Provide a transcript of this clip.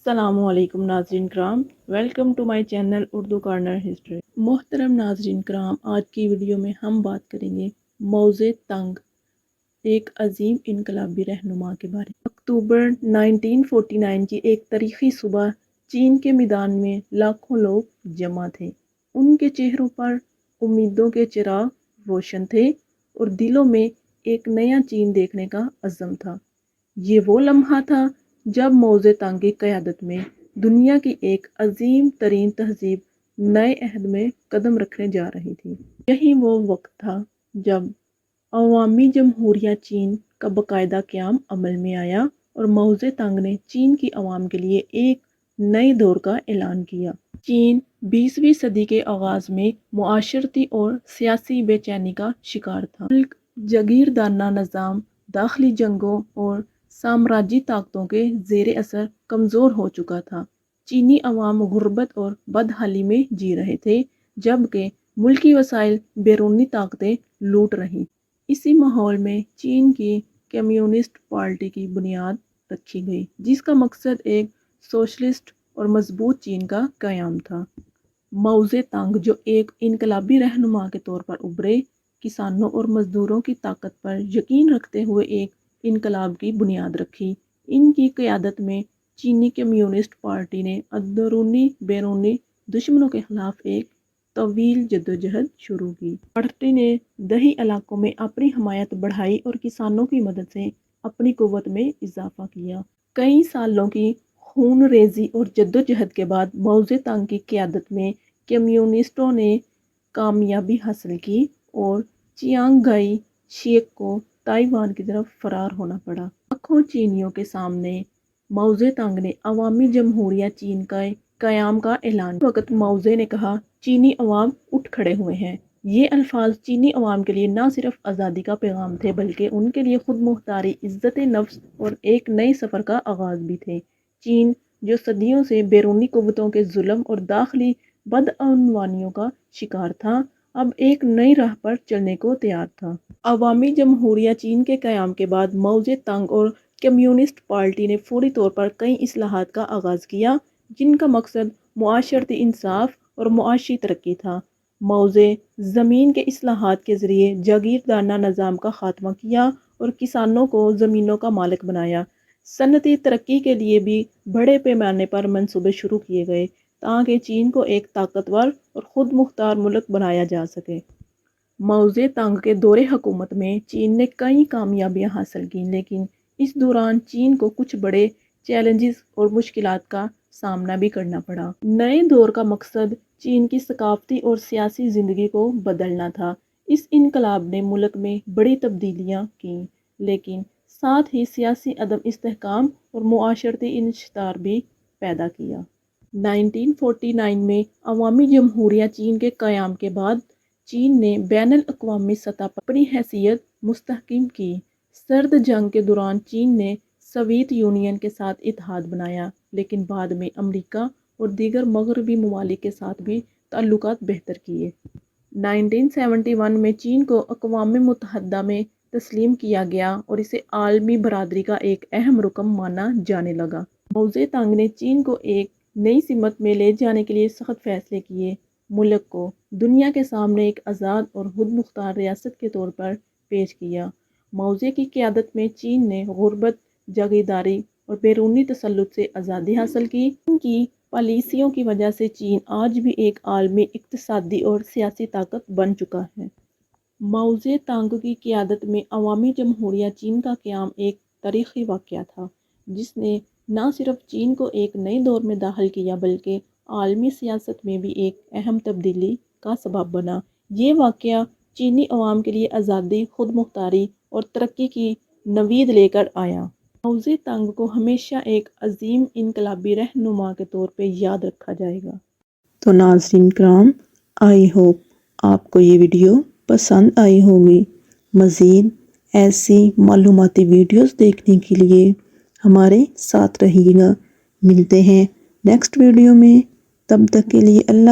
السلام علیکم ناظرین کرام، welcome to my channel Urdu corner history. محترم ناظرین کرام، آج کی ویڈیو میں ہم بات کریں گے موزے تنگ، ایک عظیم انقلابی رہنما کے بارے میں۔ اکتوبر 1949 کی ایک تاریخی صبح چین کے میدان میں لاکھوں لوگ جمع تھے۔ ان کے چہروں پر امیدوں کے چراغ روشن تھے اور دلوں میں ایک نیا چین دیکھنے کا عزم تھا۔ یہ وہ لمحہ تھا جب موزے تانگ کی قیادت میں دنیا کی ایک عظیم ترین تہذیب نئے عہد میں قدم رکھنے جا رہی تھی۔ یہی وہ وقت تھا جب عوامی جمہوریہ چین کا باقاعدہ قیام عمل میں آیا اور موزے تانگ نے چین کی عوام کے لیے ایک نئے دور کا اعلان کیا۔ چین 20ویں صدی کے آغاز میں معاشرتی اور سیاسی بے چینی کا شکار تھا۔ ملک جاگیردارانہ نظام، داخلی جنگوں اور سامراجی طاقتوں کے زیر اثر کمزور ہو چکا تھا۔ چینی عوام غربت اور بدحالی میں جی رہے تھے، جبکہ ملکی وسائل بیرونی طاقتیں لوٹ رہی۔ اسی ماحول میں چین کی کمیونسٹ پارٹی کی بنیاد رکھی گئی، جس کا مقصد ایک سوشلسٹ اور مضبوط چین کا قیام تھا۔ موزے تانگ، جو ایک انقلابی رہنما کے طور پر ابھرے، کسانوں اور مزدوروں کی طاقت پر یقین رکھتے ہوئے ایک انقلاب کی بنیاد رکھی۔ ان کی قیادت میں چینی کمیونسٹ پارٹی نے اندرونی بیرونی دشمنوں کے خلاف ایک طویل جدوجہد شروع کی۔ پارٹی نے دیہی علاقوں میں اپنی حمایت بڑھائی اور کسانوں کی مدد سے اپنی قوت میں اضافہ کیا۔ کئی سالوں کی خون ریزی اور جدوجہد کے بعد موزے تانگ کی قیادت میں کمیونسٹوں نے کامیابی حاصل کی اور چیانگ گائی شیک کو تائیوان کی طرف فرار ہونا پڑا۔ لاکھوں چینیوں کے سامنے موزے تانگ نے عوامی جمہوریہ چین کا قیام کا اعلان کیا۔ اس وقت موزے نے کہا، چینی عوام اٹھ کھڑے ہوئے ہیں۔ یہ الفاظ چینی عوام کے لیے نہ صرف آزادی کا پیغام تھے، بلکہ ان کے لیے خود مختاری، عزت نفس اور ایک نئے سفر کا آغاز بھی تھے۔ چین، جو صدیوں سے بیرونی قوتوں کے ظلم اور داخلی بدعنوانیوں کا شکار تھا، اب ایک نئی راہ پر چلنے کو تیار تھا۔ عوامی جمہوریہ چین کے قیام کے بعد موزے تانگ اور کمیونسٹ پارٹی نے فوری طور پر کئی اصلاحات کا آغاز کیا، جن کا مقصد معاشرتی انصاف اور معاشی ترقی تھا۔ موزے زمین کے اصلاحات کے ذریعے جاگیردارانہ نظام کا خاتمہ کیا اور کسانوں کو زمینوں کا مالک بنایا۔ صنعتی ترقی کے لیے بھی بڑے پیمانے پر منصوبے شروع کیے گئے تاکہ چین کو ایک طاقتور اور خود مختار ملک بنایا جا سکے۔ موزے تانگ کے دور حکومت میں چین نے کئی کامیابیاں حاصل کیں، لیکن اس دوران چین کو کچھ بڑے چیلنجز اور مشکلات کا سامنا بھی کرنا پڑا۔ نئے دور کا مقصد چین کی ثقافتی اور سیاسی زندگی کو بدلنا تھا۔ اس انقلاب نے ملک میں بڑی تبدیلیاں کیں، لیکن ساتھ ہی سیاسی عدم استحکام اور معاشرتی انحصار بھی پیدا کیا۔ 1949 میں عوامی جمہوریہ چین کے قیام کے بعد چین نے بین الاقوامی سطح پر اپنی حیثیت مستحکم کی۔ سرد جنگ کے دوران چین نے سوویت یونین کے ساتھ اتحاد بنایا، لیکن بعد میں امریکہ اور دیگر مغربی ممالک کے ساتھ بھی تعلقات بہتر کیے۔ 1971 میں چین کو اقوام متحدہ میں تسلیم کیا گیا اور اسے عالمی برادری کا ایک اہم رکن مانا جانے لگا۔ موزے تانگ نے چین کو ایک نئی سمت میں لے جانے کے لیے سخت فیصلے کیے، ملک کو دنیا کے سامنے ایک آزاد اور خود مختار ریاست کے طور پر پیش کیا۔ موزے کی قیادت میں چین نے غربت، جاگیرداری اور بیرونی تسلط سے آزادی حاصل کی۔ ان کی پالیسیوں کی وجہ سے چین آج بھی ایک عالمی اقتصادی اور سیاسی طاقت بن چکا ہے۔ موزے تانگ کی قیادت میں عوامی جمہوریہ چین کا قیام ایک تاریخی واقعہ تھا، جس نے نہ صرف چین کو ایک نئے دور میں داخل کیا بلکہ عالمی سیاست میں بھی ایک اہم تبدیلی کا سبب بنا۔ یہ واقعہ چینی عوام کے لیے آزادی، خود مختاری اور ترقی کی نوید لے کر آیا۔ موزے تانگ کو ہمیشہ ایک عظیم انقلابی رہنما کے طور پہ یاد رکھا جائے گا۔ تو ناظرین کرام، آئی ہوپ آپ کو یہ ویڈیو پسند آئی ہوگی۔ مزید ایسی معلوماتی ویڈیوز دیکھنے کے لیے ہمارے ساتھ رہیے گا۔ ملتے ہیں نیکسٹ ویڈیو میں، تب تک کے لیے اللہ